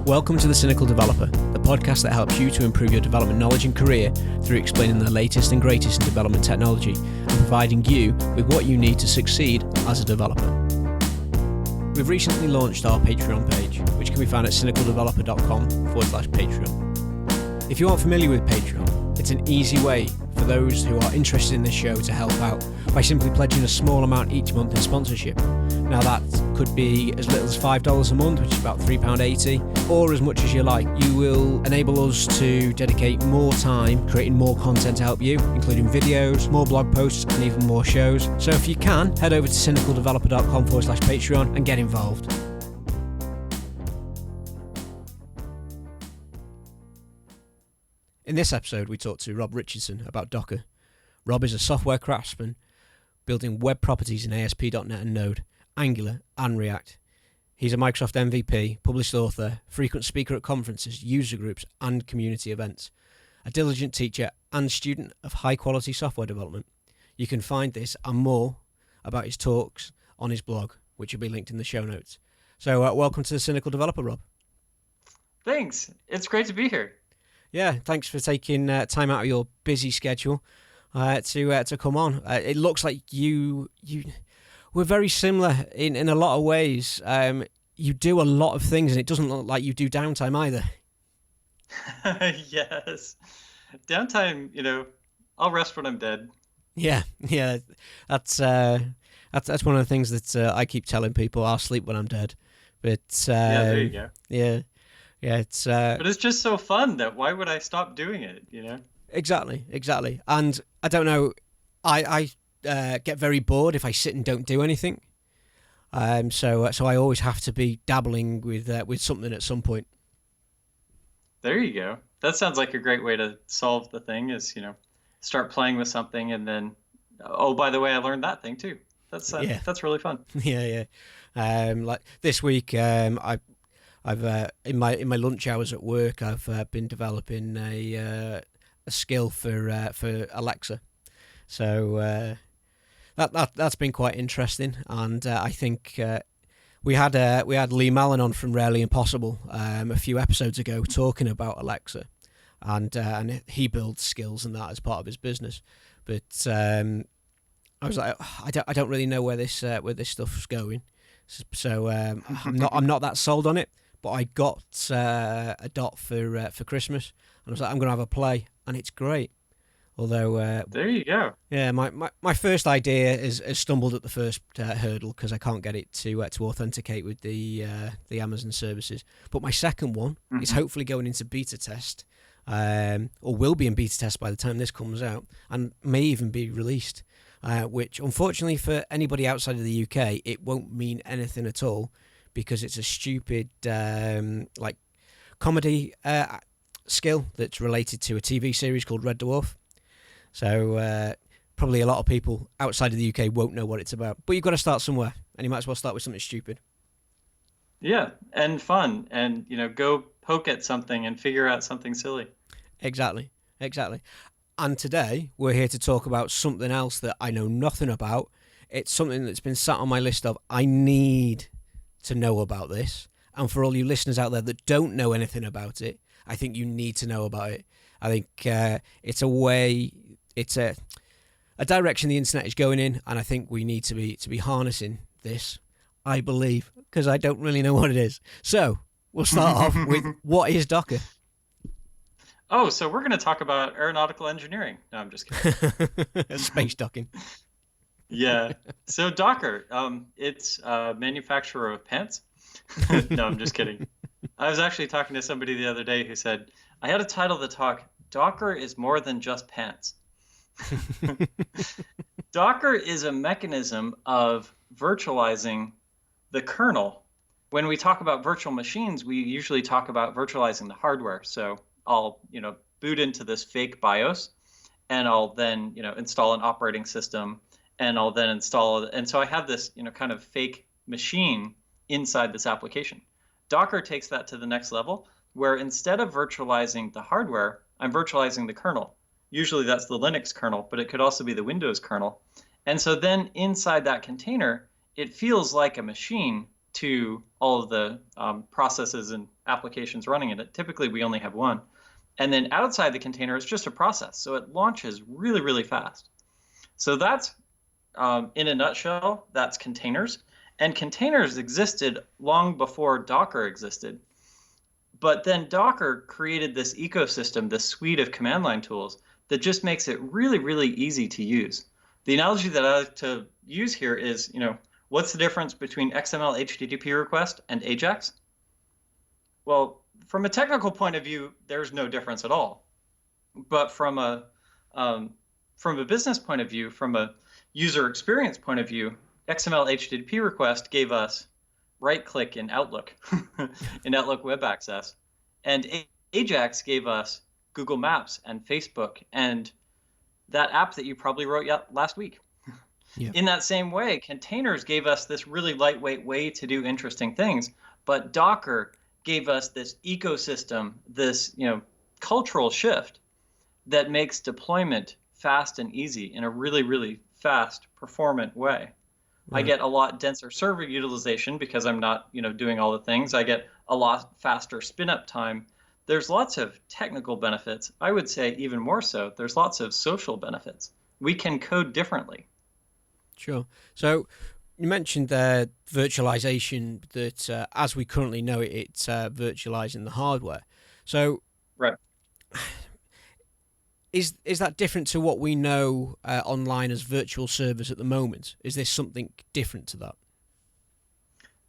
Welcome to The Cynical Developer, the podcast that helps you to improve your development knowledge and career through explaining the latest and greatest in development technology and providing you with what you need to succeed as a developer. We've recently launched our Patreon page, which can be found at cynicaldeveloper.com/Patreon. If you aren't familiar with Patreon, it's an easy way for those who are interested in this show to help out by simply pledging a small amount each month in sponsorship. Now that could be as little as $5 a month, which is about £3.80, or as much as you like. You will enable us to dedicate more time creating more content to help you, including videos, more blog posts, and even more shows. So if you can, head over to cynicaldeveloper.com/Patreon and get involved. In this episode, we talked to Rob Richardson about Docker. Rob is a software craftsman building web properties in ASP.NET and Node, Angular and React. He's a Microsoft MVP, published author, frequent speaker at conferences, user groups and community events, a diligent teacher and student of high-quality software development. You can find this and more about his talks on his blog, which will be linked in the show notes. So welcome to The Cynical Developer, Rob. Thanks. It's great to be here. Yeah, thanks for taking time out of your busy schedule to come on. It looks like we're very similar in a lot of ways. You do a lot of things, and it doesn't look like you do downtime either. Yes. Downtime, I'll rest when I'm dead. Yeah. That's one of the things that I keep telling people. I'll sleep when I'm dead. But yeah, there you go. Yeah. It's. But it's just so fun that why would I stop doing it? Exactly. And I don't know. I get very bored if I sit and don't do anything. So I always have to be dabbling with something at some point. There you go. That sounds like a great way to solve the thing. Is start playing with something and then, oh, by the way, I learned that thing too. That's really fun. Yeah. Like this week, I've in my lunch hours at work, I've been developing a skill for Alexa. So that's been quite interesting, and I think we had Lee Mallon on from Rarely Impossible a few episodes ago talking about Alexa, and he builds skills and that as part of his business. But I was like, I don't really know where this stuff's going, so I'm not that sold on it. But I got a dot for Christmas, and I was like, I'm going to have a play, and it's great. Although there you go. Yeah, my first idea has stumbled at the first hurdle because I can't get it to authenticate with the Amazon services. But my second one is hopefully going into beta test, or will be in beta test by the time this comes out, and may even be released. Which, unfortunately, for anybody outside of the UK, it won't mean anything at all, because it's a stupid comedy skill that's related to a TV series called Red Dwarf. So probably a lot of people outside of the UK won't know what it's about. But you've got to start somewhere, and you might as well start with something stupid. Yeah, and fun, and go poke at something and figure out something silly. Exactly. And today we're here to talk about something else that I know nothing about. It's something that's been sat on my list of I need to know about this. And for all you listeners out there that don't know anything about it, I think you need to know about it. I think it's a direction the internet is going in, and I think we need to be harnessing this, I believe, because I don't really know what it is. So we'll start off with, what is Docker? Oh, so we're going to talk about aeronautical engineering. No, I'm just kidding. Space docking. Yeah. So Docker, it's a manufacturer of pants. No, I'm just kidding. I was actually talking to somebody the other day who said, I had to title the talk, Docker is more than just pants. Docker is a mechanism of virtualizing the kernel. When we talk about virtual machines, we usually talk about virtualizing the hardware. So I'll, boot into this fake BIOS, and I'll then, install an operating system, and I'll then install, and so I have this, kind of fake machine inside this application. Docker takes that to the next level, where instead of virtualizing the hardware, I'm virtualizing the kernel. Usually that's the Linux kernel, but it could also be the Windows kernel. And so then inside that container, it feels like a machine to all of the processes and applications running in it. Typically, we only have one. And then outside the container, it's just a process. So it launches really, really fast. So that's, in a nutshell, that's containers. And containers existed long before Docker existed. But then Docker created this ecosystem, this suite of command line tools that just makes it really, really easy to use. The analogy that I like to use here is, what's the difference between XML HTTP request and AJAX? Well, from a technical point of view, there's no difference at all. But from a business point of view, from a user experience point of view, XML HTTP request gave us right-click in Outlook, in Outlook Web Access, and AJAX gave us Google Maps and Facebook and that app that you probably wrote last week. Yeah. In that same way, containers gave us this really lightweight way to do interesting things, but Docker gave us this ecosystem, this cultural shift that makes deployment fast and easy in a really, really fast, performant way. Right. I get a lot denser server utilization because I'm not doing all the things. I get a lot faster spin up time. There's lots of technical benefits. I would say even more so, there's lots of social benefits. We can code differently. Sure. So you mentioned virtualization, that as we currently know it, it's virtualizing the hardware. So right. Is that different to what we know online as virtual servers at the moment? Is there something different to that?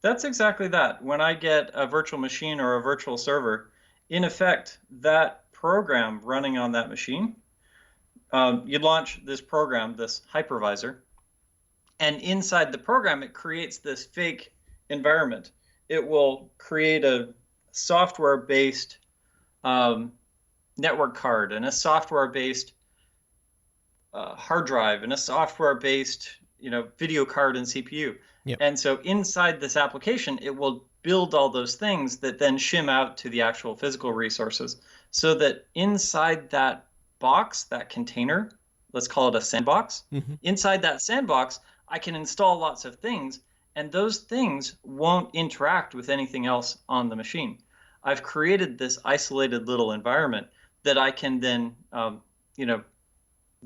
That's exactly that. When I get a virtual machine or a virtual server, in effect, that program running on that machine, you launch this program, this hypervisor, and inside the program, it creates this fake environment. It will create a software-based network card and a software-based hard drive and a software-based video card and CPU. Yep. And so inside this application, it will build all those things that then shim out to the actual physical resources, so that inside that box, that container, let's call it a sandbox, inside that sandbox, I can install lots of things, and those things won't interact with anything else on the machine. I've created this isolated little environment that I can then,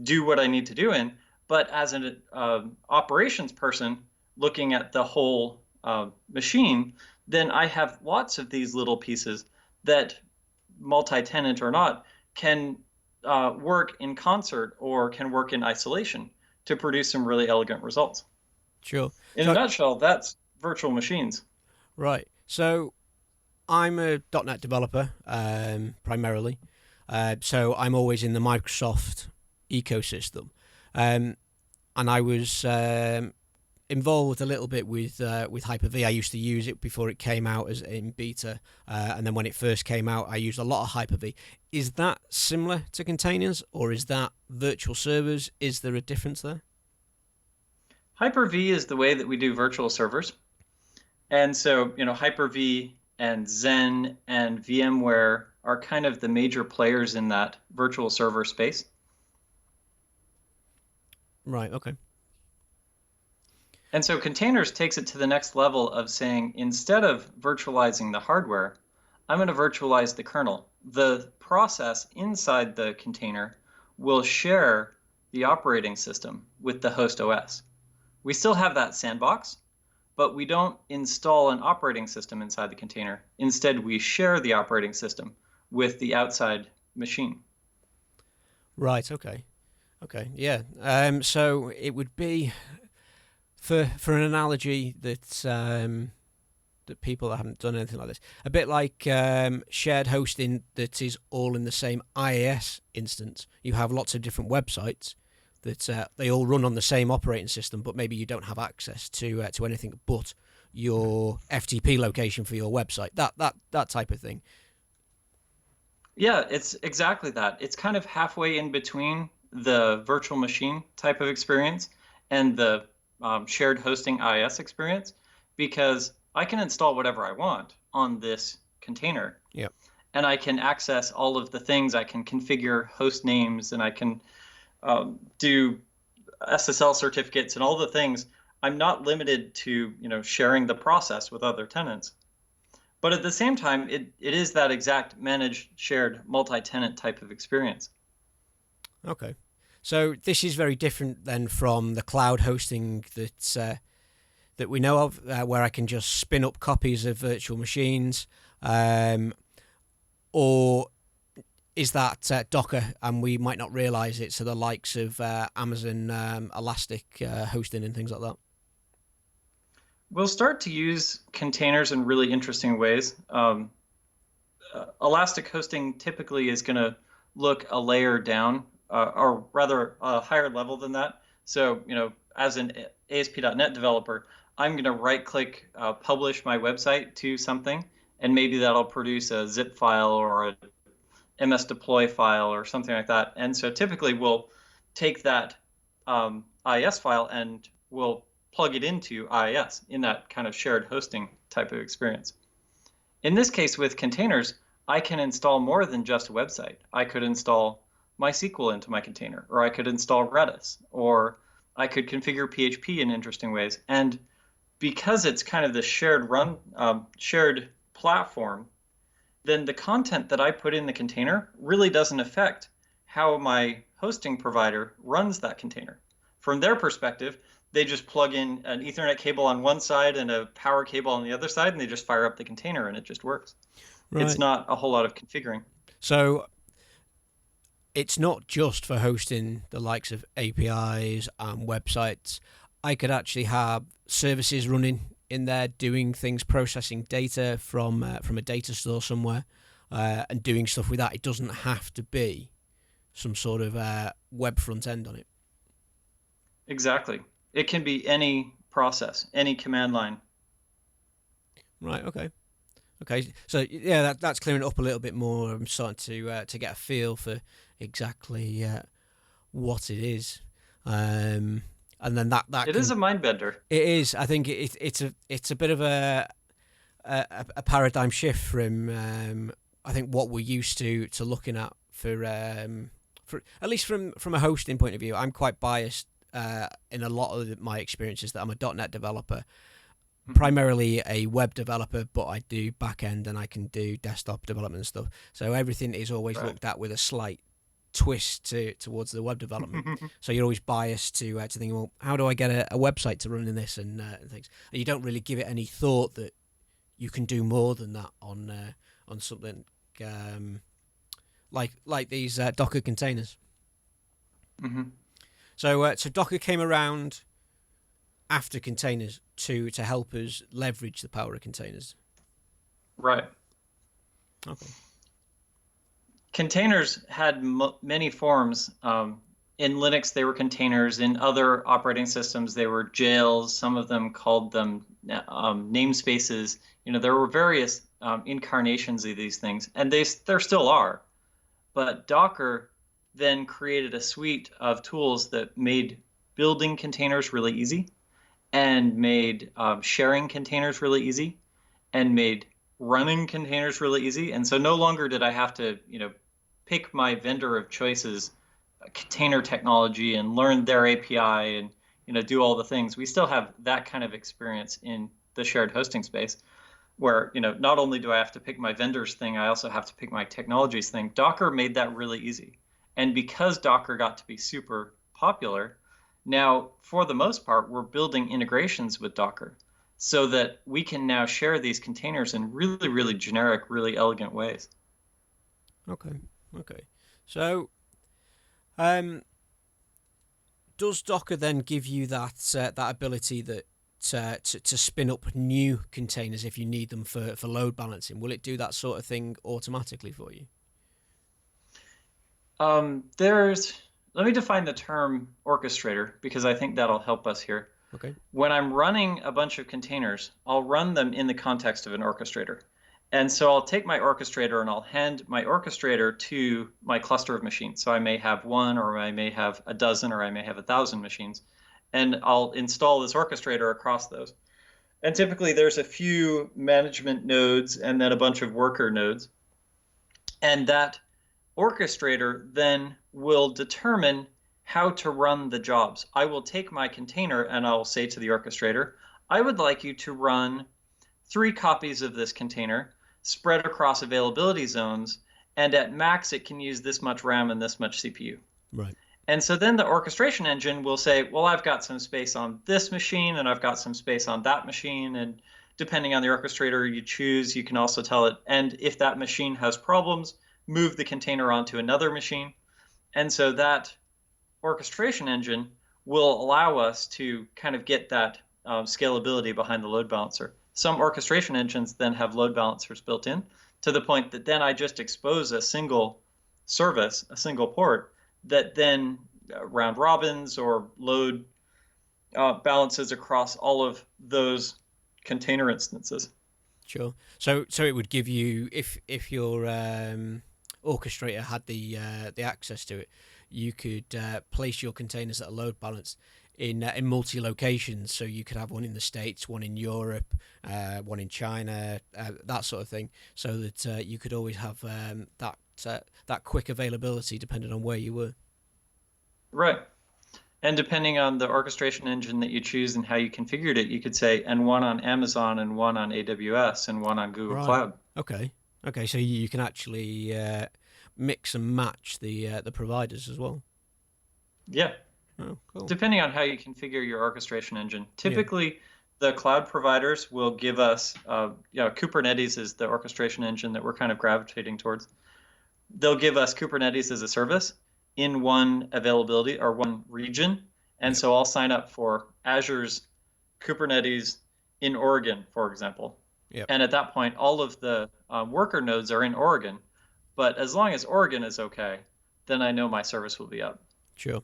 do what I need to do in. But as an operations person looking at the whole machine, then I have lots of these little pieces that, multi-tenant or not, can work in concert or can work in isolation to produce some really elegant results. Sure. In a nutshell, that's virtual machines. Right. So I'm a .NET developer primarily. So I'm always in the Microsoft ecosystem. And I was involved a little bit with Hyper-V. I used to use it before it came out as in beta. And then when it first came out, I used a lot of Hyper-V. Is that similar to containers, or is that virtual servers? Is there a difference there? Hyper-V is the way that we do virtual servers. And so, Hyper-V and Zen and VMware are kind of the major players in that virtual server space. Right, okay. And so containers takes it to the next level of saying, instead of virtualizing the hardware, I'm going to virtualize the kernel. The process inside the container will share the operating system with the host OS. We still have that sandbox, but we don't install an operating system inside the container. Instead, we share the operating system with the outside machine. Right, okay. Okay, yeah. So it would be, for an analogy that that people that haven't done anything like this, a bit like shared hosting that is all in the same IaaS instance. You have lots of different websites that they all run on the same operating system, but maybe you don't have access to anything but your FTP location for your website. That type of thing. Yeah, it's exactly that. It's kind of halfway in between the virtual machine type of experience and the shared hosting IaaS experience, because I can install whatever I want on this container. Yep. And I can access all of the things. I can configure host names, and I can do SSL certificates and all the things I'm not limited to, sharing the process with other tenants. But at the same time, it is that exact managed, shared, multi-tenant type of experience. Okay. So this is very different then from the cloud hosting that we know of, where I can just spin up copies of virtual machines, or is that Docker and we might not realize it? So the likes of Amazon Elastic hosting and things like that. We'll start to use containers in really interesting ways. Elastic hosting typically is going to look a layer down, or rather a higher level than that. So, as an ASP.NET developer, I'm going to right-click, publish my website to something, and maybe that'll produce a zip file or a MS deploy file or something like that. And so typically we'll take that IIS file and we'll plug it into IIS in that kind of shared hosting type of experience. In this case with containers, I can install more than just a website. I could install MySQL into my container, or I could install Redis, or I could configure PHP in interesting ways. And because it's kind of the shared platform, then the content that I put in the container really doesn't affect how my hosting provider runs that container. From their perspective, they just plug in an Ethernet cable on one side and a power cable on the other side, and they just fire up the container, and it just works. Right. It's not a whole lot of configuring. So it's not just for hosting the likes of APIs and websites. I could actually have services running in there doing things, processing data from a data store somewhere, and doing stuff with that. It doesn't have to be some sort of web front end on it. Exactly. It can be any process, any command line. Right. Okay. So yeah, that's clearing it up a little bit more. I'm starting to get a feel for exactly what it is. And then that it is a mind bender. It is. I think it's a bit of a paradigm shift from I think what we're used to looking at for at least from a hosting point of view. I'm quite biased in a lot of my experiences that I'm a .NET developer, primarily a web developer, but I do back end and I can do desktop development and stuff. So everything is always looked at with a slight twist towards the web development. So you're always biased to think, well, how do I get a website to run in this and things? And you don't really give it any thought that you can do more than that on something like these Docker containers. Mm-hmm. So Docker came around after containers to help us leverage the power of containers. Right. Okay. Containers had many forms. In Linux, they were containers. In other operating systems, they were jails. Some of them called them namespaces. There were various incarnations of these things, and there still are. But Docker then created a suite of tools that made building containers really easy, and made sharing containers really easy, and made running containers really easy. And so no longer did I have to, pick my vendor of choices, container technology, and learn their API and, do all the things. We still have that kind of experience in the shared hosting space where, not only do I have to pick my vendor's thing, I also have to pick my technology's thing. Docker made that really easy. And because Docker got to be super popular, now, for the most part, we're building integrations with Docker so that we can now share these containers in really, really generic, really elegant ways. Okay. So, does Docker then give you that ability that to spin up new containers if you need them for load balancing? Will it do that sort of thing automatically for you? Let me define the term orchestrator, because I think that'll help us here. Okay. When I'm running a bunch of containers, I'll run them in the context of an orchestrator. And so I'll take my orchestrator and I'll hand my orchestrator to my cluster of machines. So I may have one, or I may have a dozen, or I may have 1,000 machines. And I'll install this orchestrator across those. And typically there's a few management nodes and then a bunch of worker nodes. And that orchestrator then will determine how to run the jobs. I will take my container and I'll say to the orchestrator, I would like you to run 3 copies of this container spread across availability zones, and at max it can use this much RAM and this much CPU. Right. And so then the orchestration engine will say, well, I've got some space on this machine and I've got some space on that machine. And depending on the orchestrator you choose, you can also tell it, and if that machine has problems, move the container onto another machine. And so that orchestration engine will allow us to kind of get that scalability behind the load balancer. Some orchestration engines then have load balancers built in, to the point that then I just expose a single service, a single port, that then round robins or load balances across all of those container instances. Sure. So it would give you, if your orchestrator had the access to it, you could place your containers that are load balanced in multi locations. So you could have one in the States, one in Europe, one in China, that sort of thing, so that you could always have that quick availability depending on where you were. Right. And depending on the orchestration engine that you choose and how you configured it, you could say, and one on Amazon, and one on AWS, and one on Google Cloud. Okay. So you can actually mix and match the providers as well. Yeah. Oh, cool. Depending on how you configure your orchestration engine. Typically, the cloud providers will give us, Kubernetes is the orchestration engine that we're kind of gravitating towards. They'll give us Kubernetes as a service in one availability or one region. And so I'll sign up for Azure's Kubernetes in Oregon, for example. Yep. And at that point, all of the worker nodes are in Oregon. But as long as Oregon is okay, then I know my service will be up. Sure.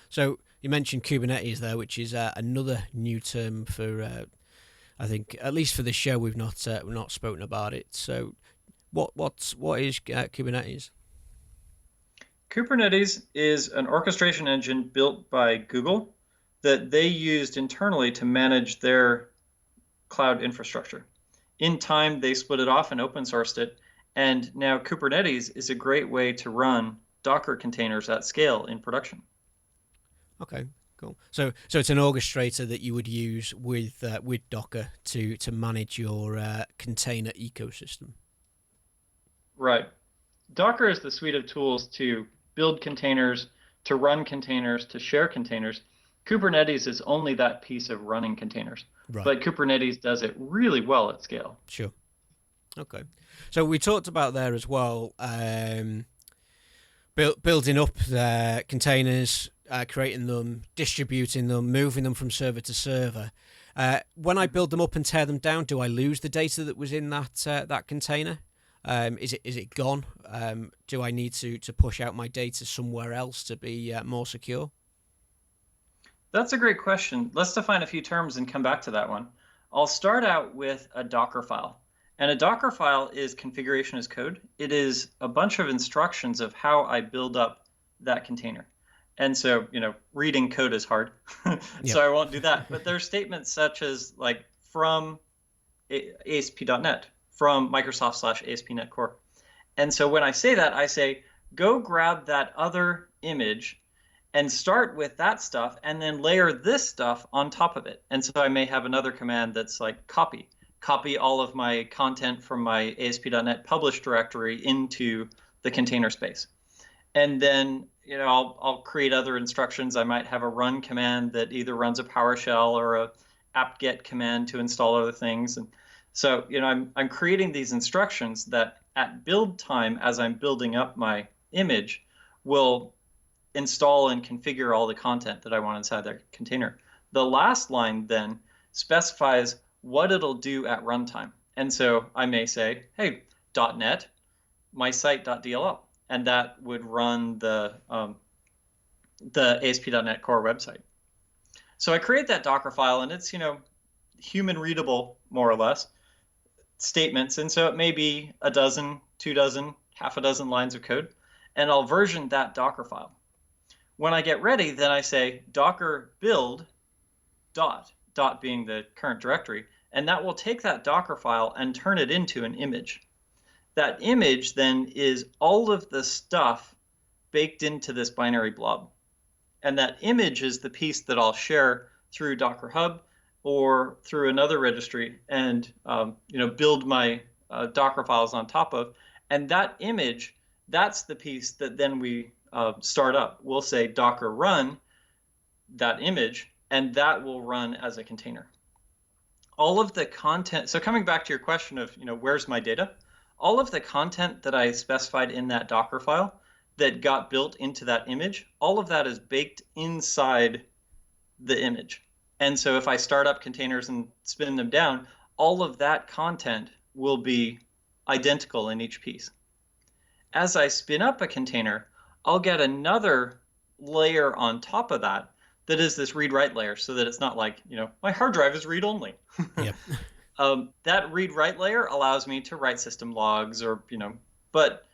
So you mentioned Kubernetes there, which is another new term for, I think, at least for this show, we've not spoken about it. So what is Kubernetes? Kubernetes is an orchestration engine built by Google that they used internally to manage their cloud infrastructure. In time, they split it off and open sourced it. And now Kubernetes is a great way to run Docker containers at scale in production. Okay, cool. So it's an orchestrator that you would use with Docker to manage your container ecosystem. Right. Docker is the suite of tools to build containers, to run containers, to share containers. Kubernetes is only that piece of running containers. Right. But Kubernetes does it really well at scale. Sure. Okay. So we talked about there as well, building up the containers, creating them, distributing them, moving them from server to server. When I build them up and tear them down, do I lose the data that was in that container? Is it gone? Do I need to push out my data somewhere else to be more secure? That's a great question. Let's define a few terms and come back to that one. I'll start out with a Docker file. And a Docker file is configuration as code. It is a bunch of instructions of how I build up that container. And so, reading code is hard, so I won't do that. But there's statements such as like from ASP.NET, from Microsoft/ASP.NET Core. And so when I say that, I say, go grab that other image and start with that stuff and then layer this stuff on top of it. And so I may have another command that's like copy all of my content from my ASP.NET publish directory into the container space. And then, I'll create other instructions. I might have a run command that either runs a PowerShell or a apt-get command to install other things. And so, I'm creating these instructions that at build time, as I'm building up my image, will install and configure all the content that I want inside that container. The last line then specifies what it'll do at runtime. And so I may say, hey, .NET, my site.dll, and that would run the ASP.NET Core website. So I create that Docker file, and it's, human readable, more or less, statements. And so it may be a dozen, 2 dozen, half a dozen lines of code, and I'll version that Docker file. When I get ready, then I say docker build dot being the current directory, and that will take that Docker file and turn it into an image. That image then is all of the stuff baked into this binary blob. And that image is the piece that I'll share through Docker Hub or through another registry and build my Docker files on top of. And that image, that's the piece that then we start up. We'll say Docker run that image, and that will run as a container. All of the content, so coming back to your question of, where's my data? All of the content that I specified in that Docker file that got built into that image, all of that is baked inside the image. And so if I start up containers and spin them down, all of that content will be identical in each piece. As I spin up a container, I'll get another layer on top of that is this read-write layer, so that it's not like, my hard drive is read-only. Yep. That read-write layer allows me to write system logs but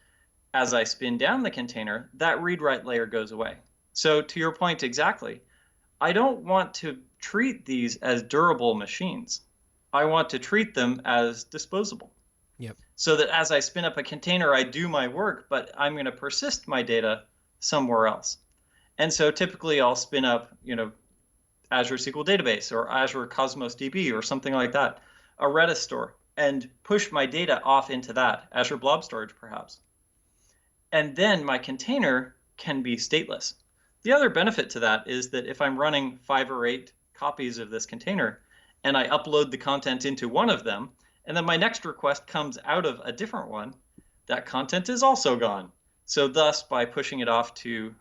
as I spin down the container, that read-write layer goes away. So to your point exactly, I don't want to treat these as durable machines. I want to treat them as disposable. Yep. So that as I spin up a container, I do my work, but I'm going to persist my data somewhere else. And so typically I'll spin up, Azure SQL Database or Azure Cosmos DB or something like that, a Redis store, and push my data off into that, Azure Blob Storage perhaps. And then my container can be stateless. The other benefit to that is that if I'm running 5 or 8 copies of this container and I upload the content into one of them, and then my next request comes out of a different one, that content is also gone. So thus, by pushing it off to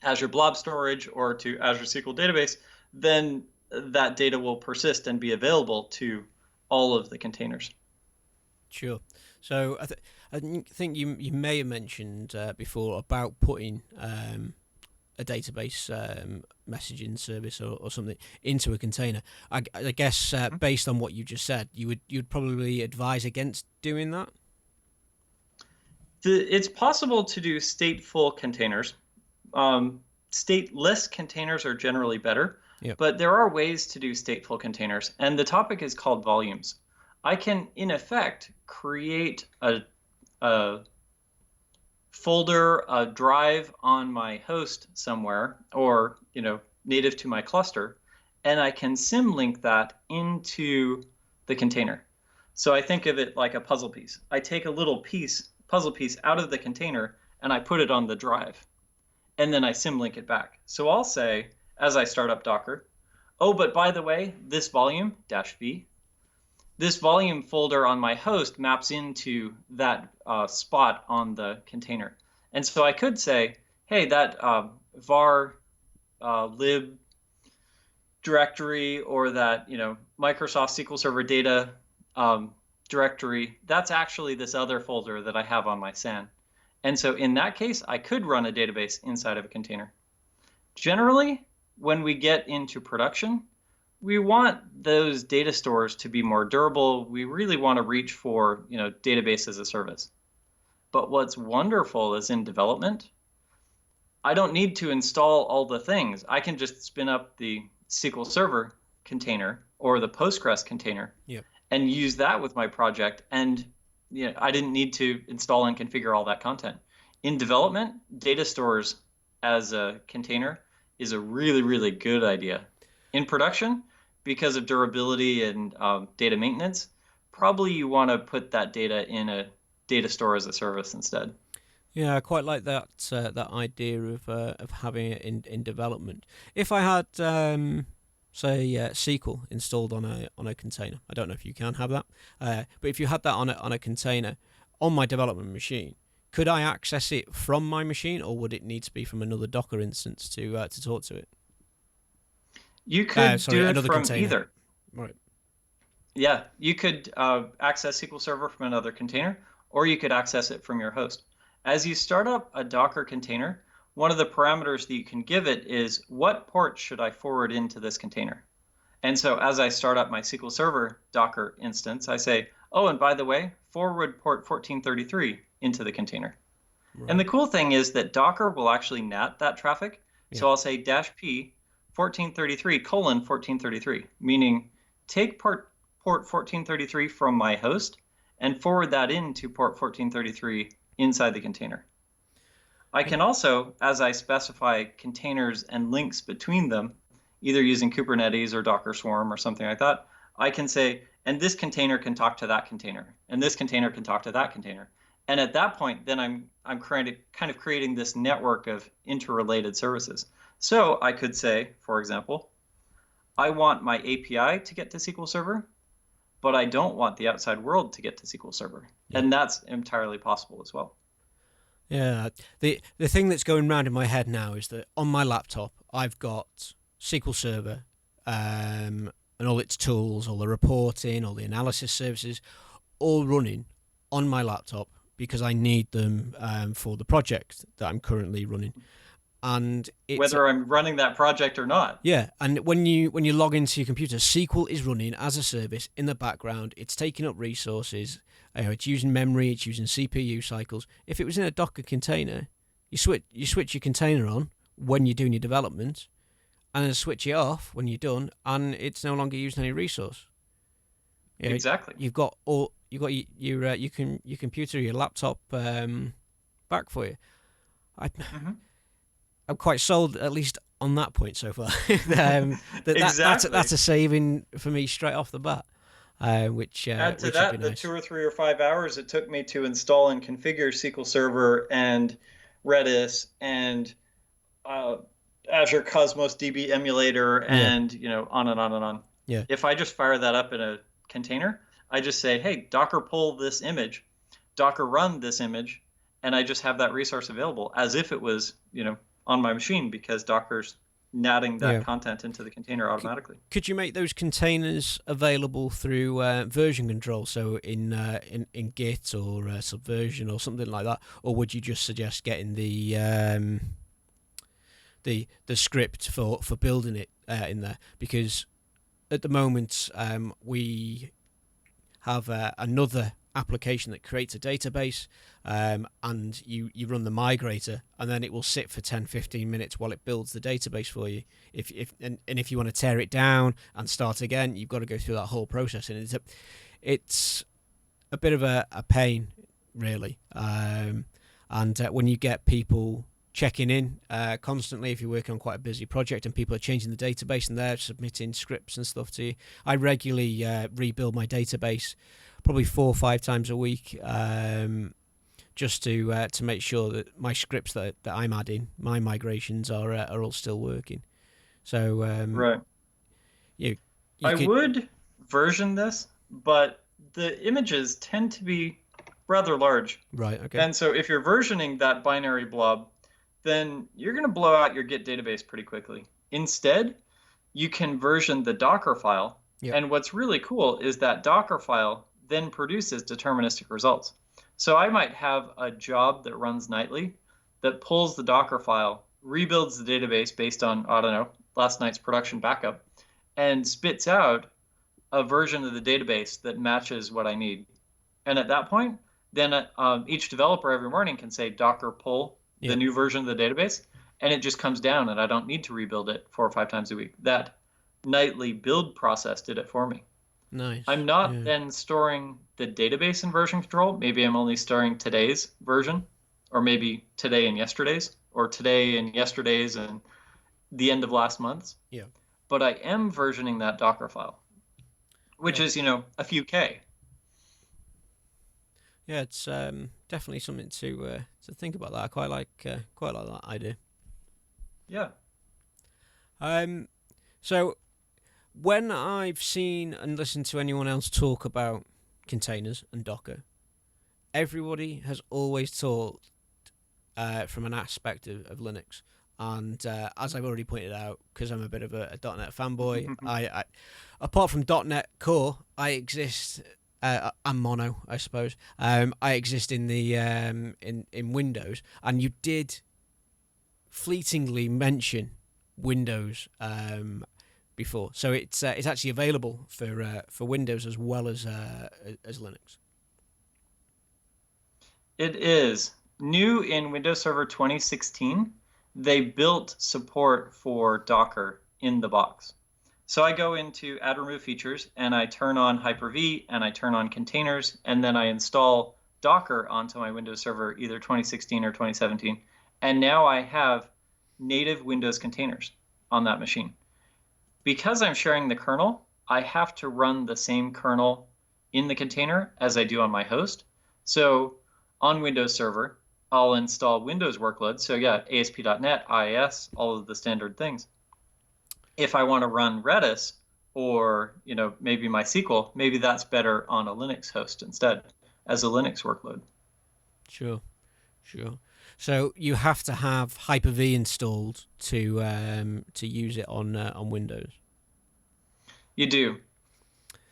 Azure Blob Storage or to Azure SQL Database, then that data will persist and be available to all of the containers. Sure. So I think you may have mentioned before about putting a database messaging service or something into a container. I guess based on what you just said, you'd probably advise against doing that. It's possible to do stateful containers. Stateless containers are generally better, yep. But there are ways to do stateful containers, and the topic is called volumes. I can, in effect, create a folder, a drive on my host somewhere, or native to my cluster, and I can symlink that into the container. So I think of it like a puzzle piece. I take a little puzzle piece out of the container and I put it on the drive, and then I symlink it back. So I'll say, as I start up Docker, oh, but by the way, this volume -v, this volume folder on my host maps into that spot on the container. And so I could say, hey, that var lib directory or that Microsoft SQL Server data directory, that's actually this other folder that I have on my SAN. And so in that case, I could run a database inside of a container. Generally, when we get into production, we want those data stores to be more durable. We really want to reach for database as a service. But what's wonderful is in development, I don't need to install all the things. I can just spin up the SQL Server container or the Postgres container, yep. and use that with my project. And I didn't need to install and configure all that content. In development, data stores as a container is a really, really good idea. In production, because of durability and data maintenance, probably you want to put that data in a data store as a service instead. Yeah, I quite like that idea of having it in development. If I had say SQL installed on a container, I don't know if you can have that, but if you had that on a container on my development machine, could I access it from my machine, or would it need to be from another Docker instance to talk to it? You could do it from container. Either. Right. Yeah, you could access SQL Server from another container, or you could access it from your host. As you start up a Docker container, one of the parameters that you can give it is what port should I forward into this container? And so as I start up my SQL Server Docker instance, I say, oh, and by the way, forward port 1433 into the container. Right. And the cool thing is that Docker will actually NAT that traffic. Yeah. So I'll say -p 1433:1433, meaning take port 1433 from my host and forward that into port 1433 inside the container. I can also, as I specify containers and links between them, either using Kubernetes or Docker Swarm or something like that, I can say, and this container can talk to that container, and this container can talk to that container. And at that point, then I'm kind of creating this network of interrelated services. So I could say, for example, I want my API to get to SQL Server, but I don't want the outside world to get to SQL Server. Yeah. And that's entirely possible as well. Yeah, the thing that's going around in my head now is that on my laptop I've got SQL Server, and all its tools, all the reporting, all the analysis services, all running on my laptop because I need them for the project that I'm currently running. And it's, whether I'm running that project or not. yeah, and when you log into your computer, SQL is running as a service in the background. It's taking up resources. It's using memory. It's using CPU cycles. If it was in a Docker container, you switch your container on when you're doing your development, and then switch it off when you're done, and it's no longer using any resource. Exactly. You've got your computer, your laptop back for you. I'm quite sold, at least on that point so far. Exactly. That's a saving for me straight off the bat. Which add to which that would be the nice. 2 or 3 or 5 hours it took me to install and configure SQL Server and Redis and Azure Cosmos DB emulator and on and on and on. Yeah. If I just fire that up in a container, I just say, hey, Docker pull this image, Docker run this image, and I just have that resource available as if it was on my machine, because Docker's natting that content into the container automatically. Could you make those containers available through version control, so in Git or Subversion or something like that, or would you just suggest getting the script for building it in there? Because at the moment we have another application that creates a database, and you run the migrator, and then it will sit for 10-15 minutes while it builds the database for you. If you want to tear it down and start again, you've got to go through that whole process, and it's a bit of a pain, really. And when you get people checking in constantly, if you're working on quite a busy project and people are changing the database and they're submitting scripts and stuff to you, I regularly rebuild my database probably 4 or 5 times a week, just to make sure that my scripts that I'm adding, my migrations are all still working. So right. I would version this, but the images tend to be rather large. Right. Okay. And so if you're versioning that binary blob, then you're going to blow out your Git database pretty quickly. Instead, you can version the Docker file. Yep. And what's really cool is that Docker file then produces deterministic results. So I might have a job that runs nightly that pulls the Docker file, rebuilds the database based on, I don't know, last night's production backup, and spits out a version of the database that matches what I need. And at that point, then each developer every morning can say Docker pull the new version of the database, and it just comes down, and I don't need to rebuild it 4 or 5 times a week. That nightly build process did it for me. Nice. I'm not then storing the database in version control. Maybe I'm only storing today's version, or maybe today and yesterday's, or today and yesterday's and the end of last month's. Yeah. But I am versioning that Docker file, which is, a few K. Yeah, it's definitely something to think about. That I quite like that idea. Yeah. So when I've seen and listened to anyone else talk about containers and Docker, everybody has always talked from an aspect of Linux. And as I've already pointed out, because I'm a bit of a .NET fanboy, I apart from .NET Core, I exist. And Mono, I suppose. I exist in the in Windows, and you did fleetingly mention Windows before, so it's actually available for Windows as well as Linux. It is new in Windows Server 2016. They built support for Docker in the box. So I go into Add Remove Features, and I turn on Hyper-V, and I turn on containers, and then I install Docker onto my Windows Server, either 2016 or 2017, And now I have native Windows containers on that machine. Because I'm sharing the kernel, I have to run the same kernel in the container as I do on my host. So on Windows Server, I'll install Windows workloads. So yeah, ASP.NET, IIS, all of the standard things. If I want to run Redis or maybe MySQL, maybe that's better on a Linux host instead as a Linux workload. Sure. So you have to have Hyper-V installed to use it on Windows. You do.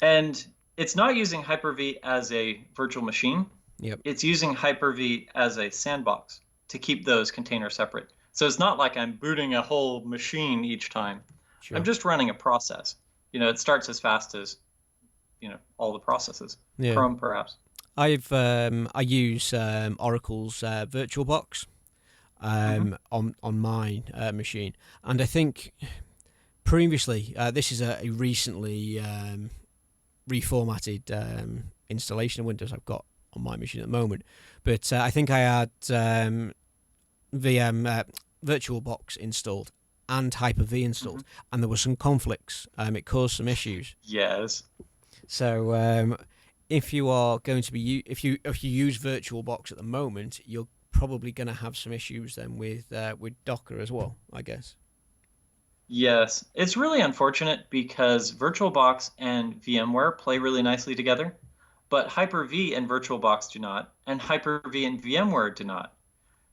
And it's not using Hyper-V as a virtual machine. Yep. It's using Hyper-V as a sandbox to keep those containers separate. So it's not like I'm booting a whole machine each time. Sure. I'm just running a process. It starts as fast as, all the processes. Yeah. Chrome, perhaps. I use Oracle's VirtualBox on my machine, and I think previously this is a recently reformatted installation of Windows I've got on my machine at the moment, but I think I had VirtualBox installed and Hyper-V installed, and there were some conflicts. It caused some issues. Yes. So if you are going to be if you use VirtualBox at the moment, you're probably going to have some issues then with Docker as well, I guess. Yes, it's really unfortunate because VirtualBox and VMware play really nicely together, but Hyper-V and VirtualBox do not, and Hyper-V and VMware do not.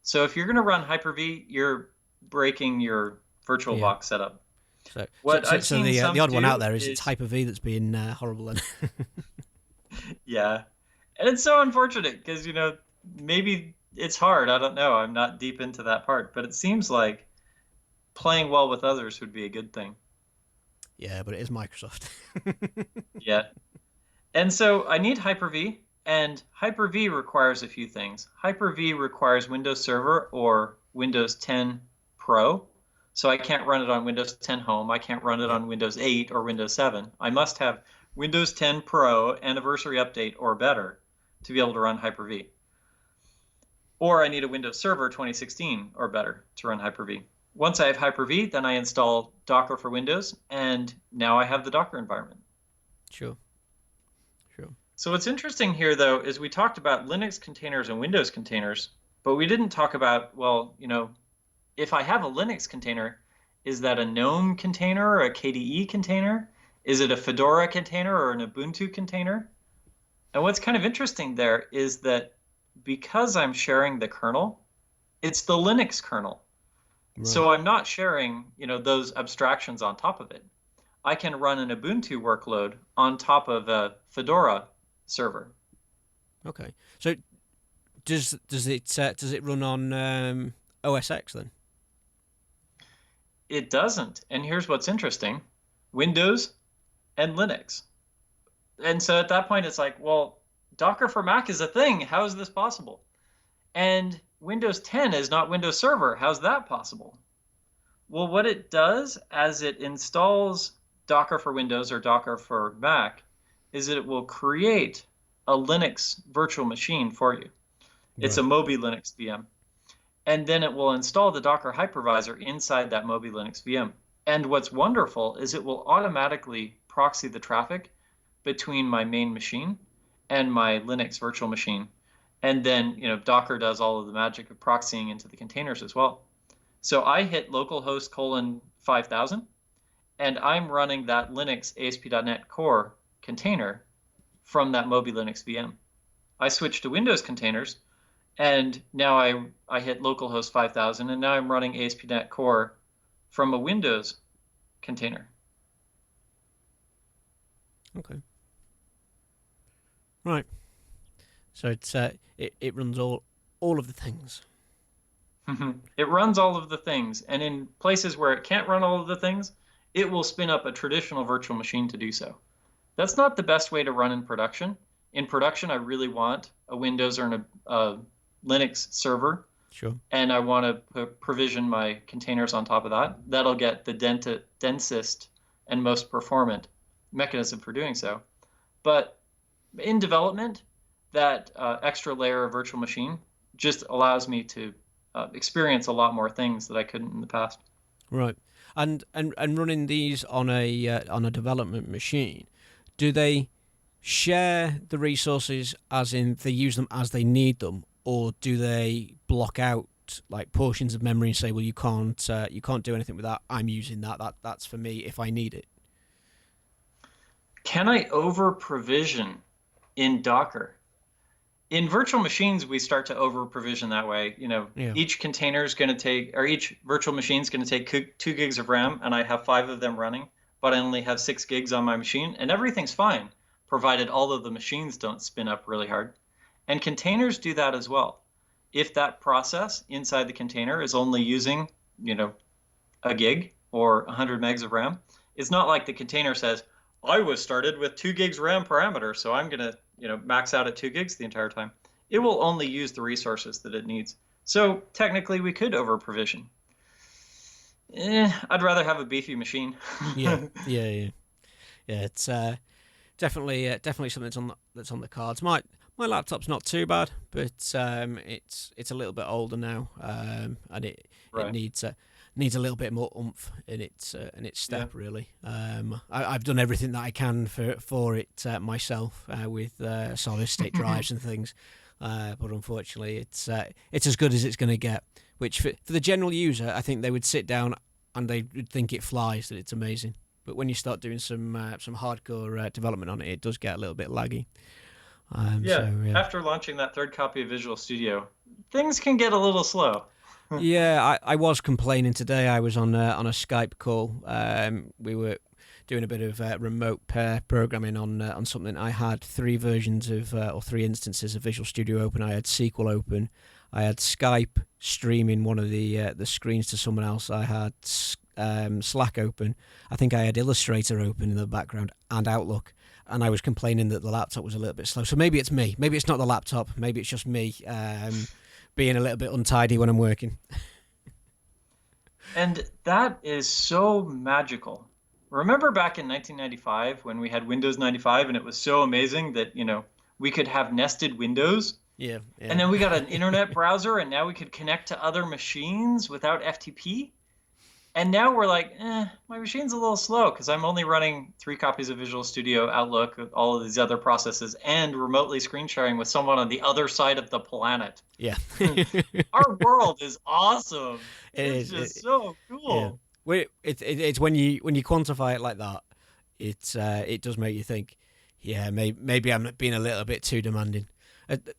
So if you're going to run Hyper-V, you're breaking your VirtualBox setup. So the odd one out there is it's Hyper-V that's being horrible. Then. Yeah, and it's so unfortunate because maybe it's hard. I don't know. I'm not deep into that part, but it seems like playing well with others would be a good thing. Yeah, but it is Microsoft. Yeah. And so I need Hyper-V, and Hyper-V requires a few things. Hyper-V requires Windows Server or Windows 10 Pro. So I can't run it on Windows 10 Home. I can't run it on Windows 8 or Windows 7. I must have Windows 10 Pro Anniversary Update or better to be able to run Hyper-V. Or I need a Windows Server 2016 or better to run Hyper-V. Once I have Hyper-V, then I install Docker for Windows, and now I have the Docker environment. Sure. So what's interesting here, though, is we talked about Linux containers and Windows containers, but we didn't talk about, if I have a Linux container, is that a GNOME container or a KDE container? Is it a Fedora container or an Ubuntu container? And what's kind of interesting there is that because I'm sharing the kernel, it's the Linux kernel. Right. So I'm not sharing, those abstractions on top of it. I can run an Ubuntu workload on top of a Fedora server. Okay. So does it run on OS X then? It doesn't. And here's what's interesting. Windows and Linux. And so at that point, it's like, well, Docker for Mac is a thing. How is this possible? And Windows 10 is not Windows Server. How's that possible? Well, what it does as it installs Docker for Windows or Docker for Mac is that it will create a Linux virtual machine for you. Right. It's a Moby Linux VM. And then it will install the Docker hypervisor inside that Moby Linux VM. And what's wonderful is it will automatically proxy the traffic between my main machine and my Linux virtual machine. And then, Docker does all of the magic of proxying into the containers as well. So I hit localhost :5000, and I'm running that Linux ASP.NET Core container from that Moby Linux VM. I switch to Windows containers, and now I hit localhost 5000, and now I'm running ASP.NET Core from a Windows container. Okay. Right. So it's it runs all of the things. It runs all of the things, and in places where it can't run all of the things, it will spin up a traditional virtual machine to do so. That's not the best way to run in production. In production, I really want a Windows or a Linux server. Sure. And I want to provision my containers on top of that. That'll get the densest and most performant mechanism for doing so. But in development, that extra layer of virtual machine just allows me to experience a lot more things that I couldn't in the past. Right. And running these on a development machine, do they share the resources as in they use them as they need them, or do they block out like portions of memory and say, well, you can't do anything with that. I'm using that's for me if I need it. Can I over provision in Docker? In virtual machines, we start to over provision that way. Yeah. Each container is going to take, or each virtual machine is going to take 2 gigs of RAM, and I have 5 of them running, but I only have 6 gigs on my machine, and everything's fine, provided all of the machines don't spin up really hard. And containers do that as well. If that process inside the container is only using, a gig or 100 megs of RAM, it's not like the container says, I was started with 2 gigs RAM parameter, so I'm going to max out at 2 gigs the entire time. It will only use the resources that it needs. So technically we could over provision. I'd rather have a beefy machine. Yeah. It's definitely something that's on the cards. My laptop's not too bad, but it's a little bit older now, and it needs a little bit more oomph in its step. Yeah. Really. I've done everything that I can for it myself with solid state drives and things, but unfortunately it's as good as it's going to get. Which for the general user, I think they would sit down and they would think it flies, that it's amazing. But when you start doing some hardcore development on it, it does get a little bit laggy. After launching that third copy of Visual Studio, things can get a little slow. Yeah, I was complaining today. I was on a Skype call. We were doing a bit of remote pair programming on something. I had 3 versions of or 3 instances of Visual Studio open. I had SQL open. I had Skype streaming one of the screens to someone else. I had Slack open. I think I had Illustrator open in the background and Outlook. And I was complaining that the laptop was a little bit slow. So maybe it's me. Maybe it's not the laptop. Maybe it's just me being a little bit untidy when I'm working. And that is so magical. Remember back in 1995 when we had Windows 95 and it was so amazing that, we could have nested windows? Yeah. And then we got an internet browser and now we could connect to other machines without FTP? And now we're like, my machine's a little slow because I'm only running 3 copies of Visual Studio, Outlook, all of these other processes, and remotely screen sharing with someone on the other side of the planet. Yeah. Our world is awesome. It's just so cool. Yeah. It's when you quantify it like that, it does make you think, yeah, maybe I'm being a little bit too demanding.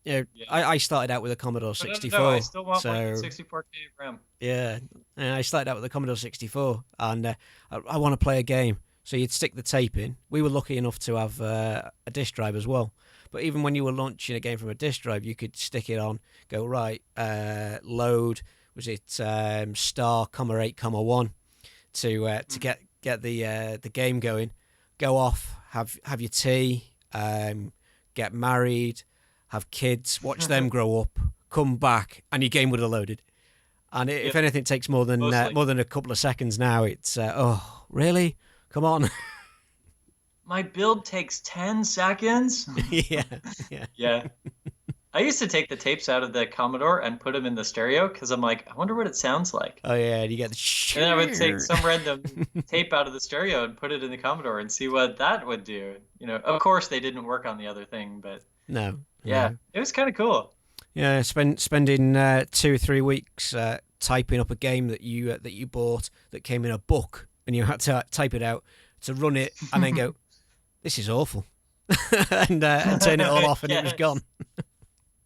I started out with a Commodore 64. No, I still want 64K RAM. Yeah, I started out with a Commodore 64, and I want to play a game. So you'd stick the tape in. We were lucky enough to have a disk drive as well. But even when you were launching a game from a disk drive, you could stick it on, go right, load. Was it star, comma 8, comma 1 to get the game going? Go off, have your tea, get married. Have kids, watch them grow up, come back, and your game would have loaded. And if anything takes more than a couple of seconds now, it's really? Come on. My build takes 10 seconds. Yeah. I used to take the tapes out of the Commodore and put them in the stereo because I'm like, I wonder what it sounds like. Oh yeah, you get the. And then I would take some random tape out of the stereo and put it in the Commodore and see what that would do. Of course they didn't work on the other thing, but. No. Yeah, it was kind of cool. Yeah, spending 2 or 3 weeks typing up a game that you bought that came in a book, and you had to type it out to run it, and then go, "This is awful," and turn it all off, and it was gone.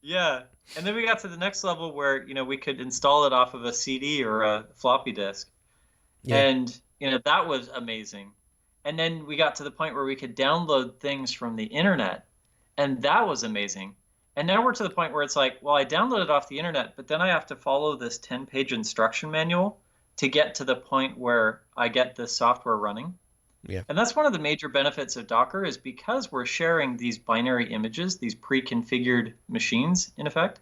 Yeah, and then we got to the next level where we could install it off of a CD or a floppy disk, and that was amazing. And then we got to the point where we could download things from the internet. And that was amazing. And now we're to the point where it's like, well, I downloaded off the internet, but then I have to follow this 10-page instruction manual to get to the point where I get this software running. Yeah. And that's one of the major benefits of Docker is because we're sharing these binary images, these pre-configured machines, in effect.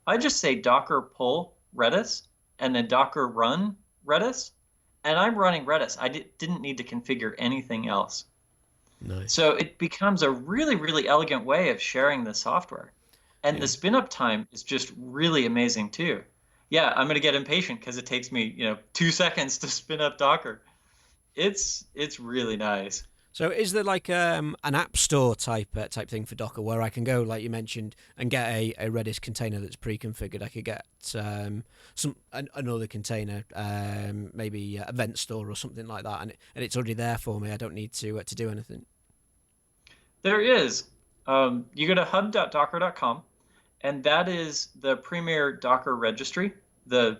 I just say Docker pull Redis and then Docker run Redis, and I'm running Redis. I didn't need to configure anything else. Nice. So it becomes a really, really elegant way of sharing the software. And the spin up time is just really amazing too. yeah, I'm going to get impatient because it takes me, 2 seconds to spin up Docker. It's really nice. So is there like an app store type thing for Docker where I can go, like you mentioned, and get a Redis container that's pre-configured? I could get another container, maybe Event Store or something like that, and it's already there for me. I don't need to do anything. There is. You go to hub.docker.com, and that is the premier Docker registry, the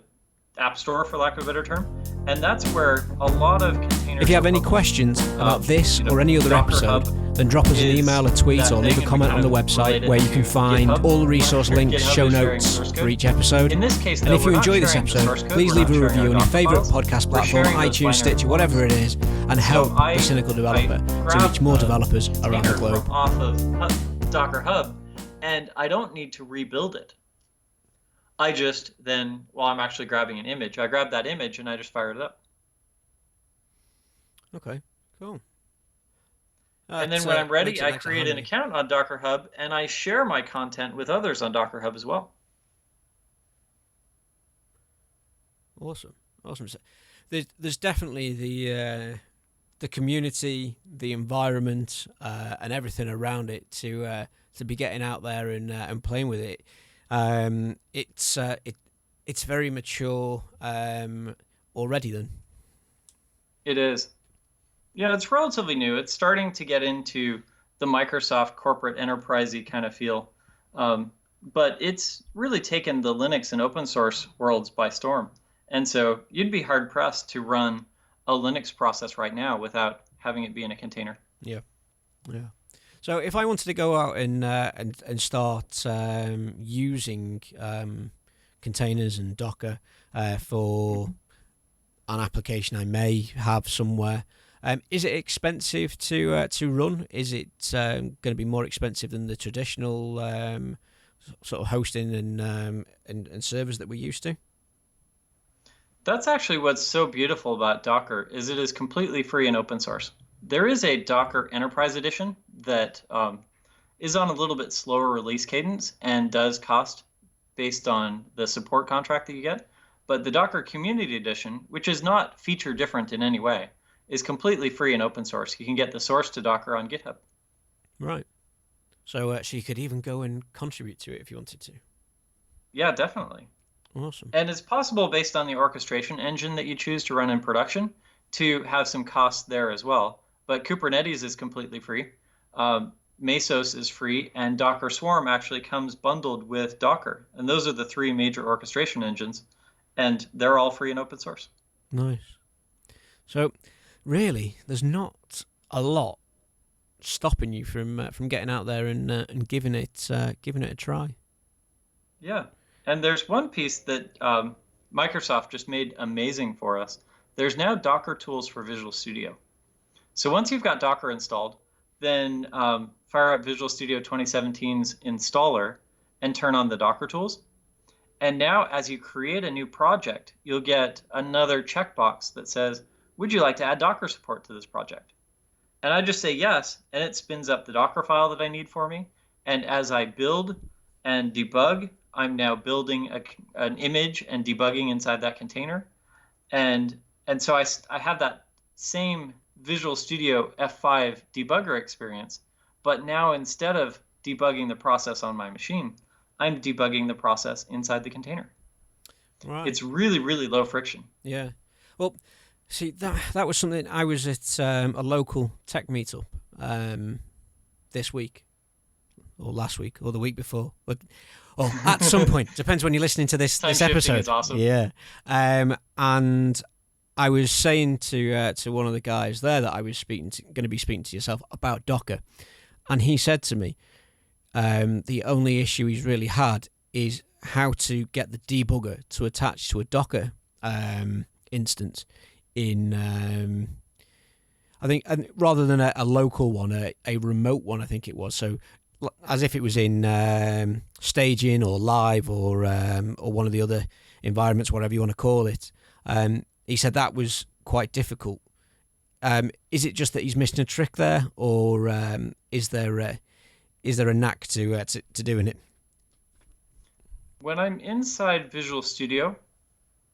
app store, for lack of a better term. And that's where a lot of containers. If you have any questions about this or any other Docker episode, Hub then drop us an email, a tweet, or leave a comment on the website where you can find all the resource links, show notes for each episode. In this case, and if you enjoy this episode, please leave a review on your favourite podcast platform, iTunes, Stitcher, whatever it is, and help the cynical developer to reach more developers around the globe. Off of Docker Hub, and I don't need to rebuild it. I just then, while I'm actually grabbing an image, I grab that image and I just fire it up. Okay, cool. And then when I'm ready, I create an account on Docker Hub and I share my content with others on Docker Hub as well. Awesome. So there's definitely the community, the environment, and everything around it to be getting out there and playing with it. It's very mature already then. It is. Yeah, it's relatively new. It's starting to get into the Microsoft corporate enterprisey kind of feel. But it's really taken the Linux and open source worlds by storm. And so you'd be hard pressed to run a Linux process right now without having it be in a container. Yeah. So if I wanted to go out and start using containers and Docker for an application I may have somewhere, is it expensive to run? Is it going to be more expensive than the traditional sort of hosting and servers that we're used to? That's actually what's so beautiful about Docker is it is completely free and open source. There is a Docker Enterprise Edition that is on a little bit slower release cadence and does cost based on the support contract that you get. But the Docker Community Edition, which is not feature different in any way, is completely free and open source. You can get the source to Docker on GitHub. Right. So you could even go and contribute to it if you wanted to. Yeah, definitely. Awesome. And it's possible based on the orchestration engine that you choose to run in production to have some costs there as well. But Kubernetes is completely free. Mesos is free, and Docker Swarm actually comes bundled with Docker. And those are the three major orchestration engines, and they're all free and open source. Nice. So really, there's not a lot stopping you from getting out there and giving it a try. Yeah, and there's one piece that Microsoft just made amazing for us. There's now Docker tools for Visual Studio. So once you've got Docker installed, then fire up Visual Studio 2017's installer and turn on the Docker tools. And now as you create a new project, you'll get another checkbox that says, would you like to add Docker support to this project? And I just say yes, and it spins up the Docker file that I need for me. And as I build and debug, I'm now building an image and debugging inside that container. And so I have that same Visual Studio F5 debugger experience, but now instead of debugging the process on my machine, I'm debugging the process inside the container. Right. It's really, really low friction. Yeah. Well, see, that was something I was at a local tech meetup this week, or last week, or the week before, or at some point. Depends when you're listening to this episode. Is awesome. Yeah. And I was saying to one of the guys there that I was going to be speaking to yourself about Docker, and he said to me, the only issue he's really had is how to get the debugger to attach to a Docker instance in, I think, rather than a local one, a remote one, I think it was. So as if it was in staging or live or one of the other environments, whatever you want to call it. He said that was quite difficult. Is it just that he's missing a trick there, or is there a knack to doing it? When I'm inside Visual Studio,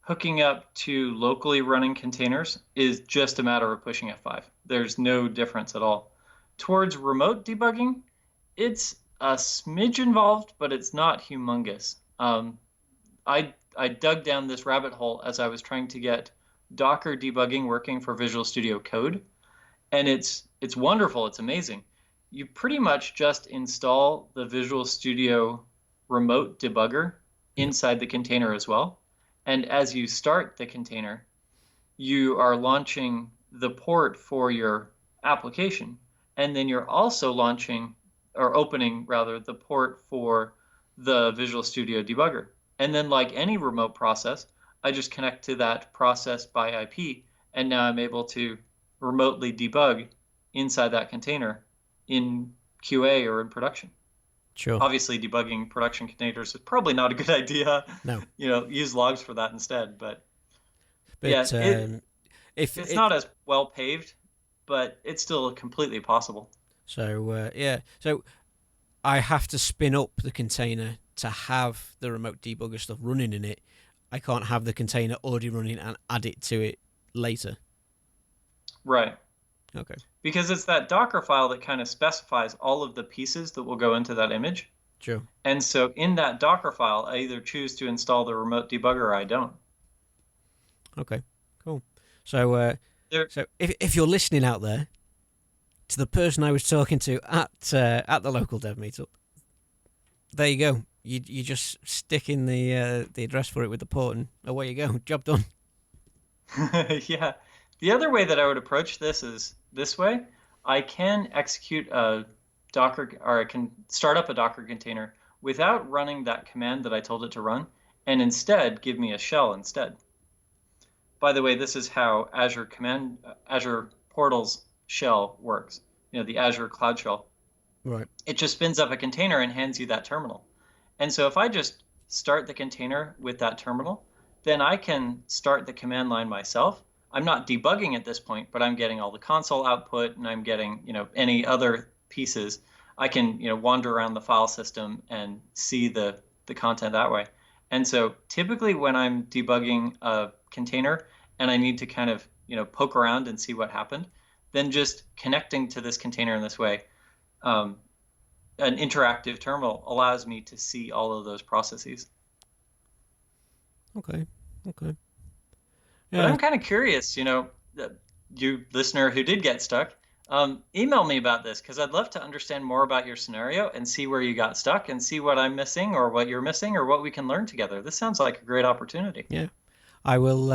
hooking up to locally running containers is just a matter of pushing F5. There's no difference at all. Towards remote debugging, it's a smidge involved, but it's not humongous. I dug down this rabbit hole as I was trying to get Docker debugging working for Visual Studio Code, and it's wonderful. It's amazing. You pretty much just install the Visual Studio remote debugger inside the container as well. And as you start the container, you are launching the port for your application. And then you're also launching or opening rather the port for the Visual Studio debugger. And then like any remote process, I just connect to that process by IP. And now I'm able to remotely debug inside that container in QA or in production. Sure. Obviously, debugging production containers is probably not a good idea. No. Use logs for that instead. But yeah, it's not as well paved, but it's still completely possible. So so I have to spin up the container to have the remote debugger stuff running in it. I can't have the container already running and add it to it later. Right. Okay. Because it's that Docker file that kind of specifies all of the pieces that will go into that image. Sure. And so in that Docker file, I either choose to install the remote debugger or I don't. Okay, cool. So so if you're listening out there, to the person I was talking to at the local dev meetup, there you go. You just stick in the address for it with the port, and away you go. Job done. Yeah. The other way that I would approach this is this way. I can execute a Docker, or I can start up a Docker container without running that command that I told it to run, and instead give me a shell instead. By the way, this is how Azure Portal's shell works. The Azure Cloud Shell. Right. It just spins up a container and hands you that terminal. And so if I just start the container with that terminal, then I can start the command line myself. I'm not debugging at this point, but I'm getting all the console output and I'm getting, any other pieces. I can, wander around the file system and see the content that way. And so typically when I'm debugging a container and I need to kind of, poke around and see what happened, then just connecting to this container in this way, an interactive terminal allows me to see all of those processes. Okay. Yeah. But I'm kind of curious, you listener who did get stuck, email me about this because I'd love to understand more about your scenario and see where you got stuck and see what I'm missing or what you're missing or what we can learn together. This sounds like a great opportunity. Yeah. I will,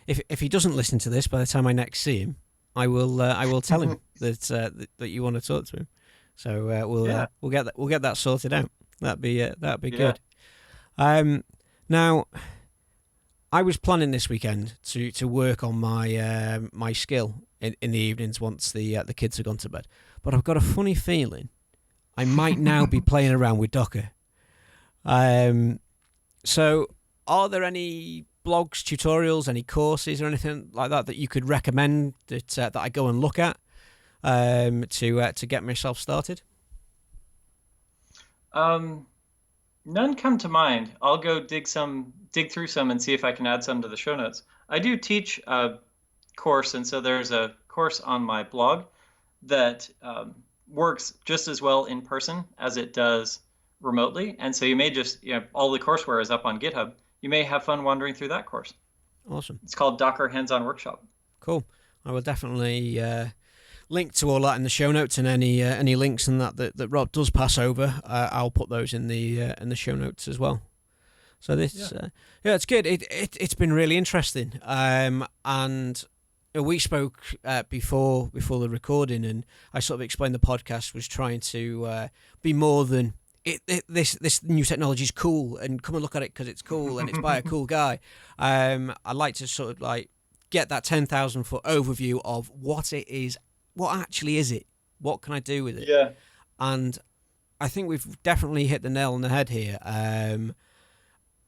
if he doesn't listen to this by the time I next see him, I will tell him that you want to talk to him. So we'll get that sorted out. That'd be good. Now, I was planning this weekend to work on my my skill in the evenings once the kids have gone to bed. But I've got a funny feeling I might now be playing around with Docker. So, are there any blogs, tutorials, any courses, or anything like that you could recommend that I go and look at to get myself started? None come to mind. I'll go dig through some and see if I can add some to the show notes. I do teach a course, and so there's a course on my blog that works just as well in person as it does remotely. And so you may just, all the courseware is up on GitHub. You may have fun wandering through that course. Awesome. It's called Docker Hands-On Workshop. Cool. I will definitely link to all that in the show notes, and any links and that Rob does pass over, I'll put those in the show notes as well. So this, it's good. It's been really interesting. And we spoke before the recording, and I sort of explained the podcast was trying to be more than this new technology is cool and come and look at it because it's cool and it's by a cool guy. I like to sort of like get that 10,000 foot overview of what it is. What actually is it? What can I do with it? Yeah. And I think we've definitely hit the nail on the head here. And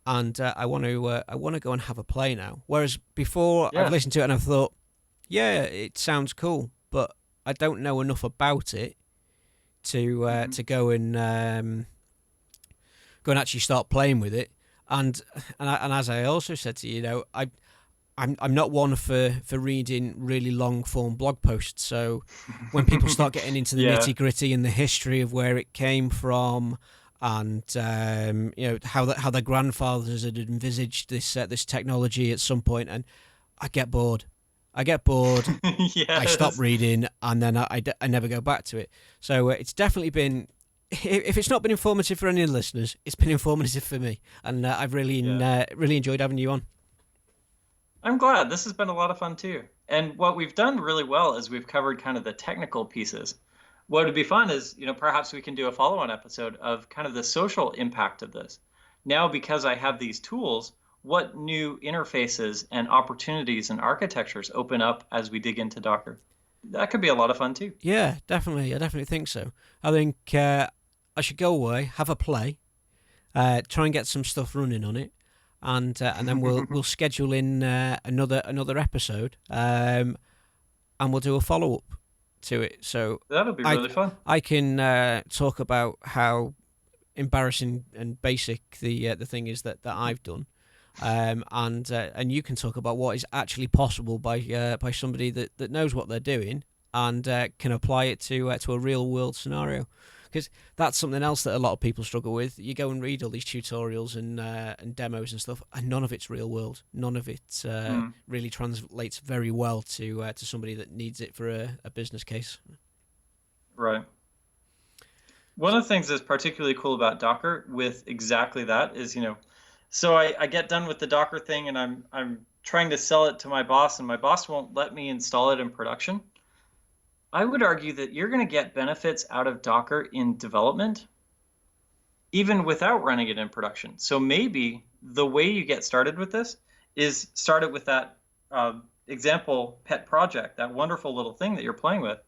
I want to go and have a play now. Whereas before, I've listened to it and I've thought, yeah, it sounds cool, but I don't know enough about it to go and go and actually start playing with it. And as I also said to you, I'm not one for reading really long form blog posts. So when people start getting into the nitty gritty and the history of where it came from, and how their grandfathers had envisaged this technology at some point, and I get bored. Yes. I stop reading, and then I never go back to it. So it's definitely been, if it's not been informative for any of the listeners, it's been informative for me, and I've really enjoyed having you on. I'm glad. This has been a lot of fun too. And what we've done really well is we've covered kind of the technical pieces. What would be fun is, perhaps we can do a follow-on episode of kind of the social impact of this. Now, because I have these tools, what new interfaces and opportunities and architectures open up as we dig into Docker? That could be a lot of fun too. Yeah, definitely. I definitely think so. I think I should go away, have a play, try and get some stuff running on it, and then we'll schedule in another episode, and we'll do a follow-up to it. So that'll be really fun. I can talk about how embarrassing and basic the thing is that I've done, and you can talk about what is actually possible by somebody that knows what they're doing and can apply it to a real world scenario. Because that's something else that a lot of people struggle with. You go and read all these tutorials and demos and stuff, and none of it's real world. None of it really translates very well to somebody that needs it for a business case. Right. One of the things that's particularly cool about Docker with exactly that is, so I get done with the Docker thing and I'm trying to sell it to my boss, and my boss won't let me install it in production. I would argue that you're going to get benefits out of Docker in development, even without running it in production. So maybe the way you get started with this is start it with that example pet project, that wonderful little thing that you're playing with,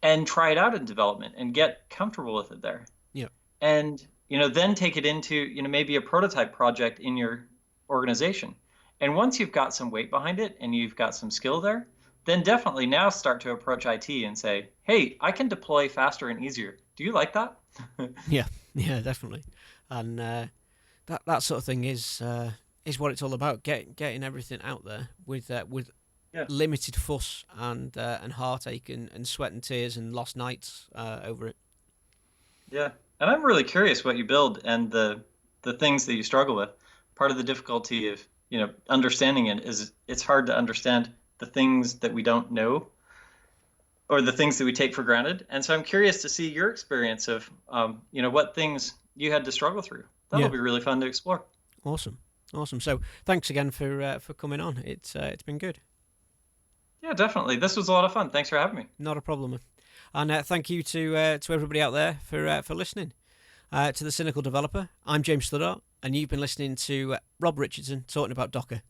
and try it out in development and get comfortable with it there. Yeah. And then take it into maybe a prototype project in your organization. And once you've got some weight behind it and you've got some skill there, then definitely now start to approach IT and say, hey, I can deploy faster and easier. Do you like that? Yeah, definitely. And that sort of thing is what it's all about, getting everything out there with limited fuss and heartache and sweat and tears and lost nights over it. Yeah, and I'm really curious what you build and the things that you struggle with. Part of the difficulty of understanding it is it's hard to understand the things that we don't know or the things that we take for granted. And so I'm curious to see your experience of, what things you had to struggle through. That'll be really fun to explore. Awesome. So thanks again for coming on. It's been good. Yeah, definitely. This was a lot of fun. Thanks for having me. Not a problem. And thank you to everybody out there for listening. To the Cynical Developer, I'm James Stoddart, and you've been listening to Rob Richardson talking about Docker.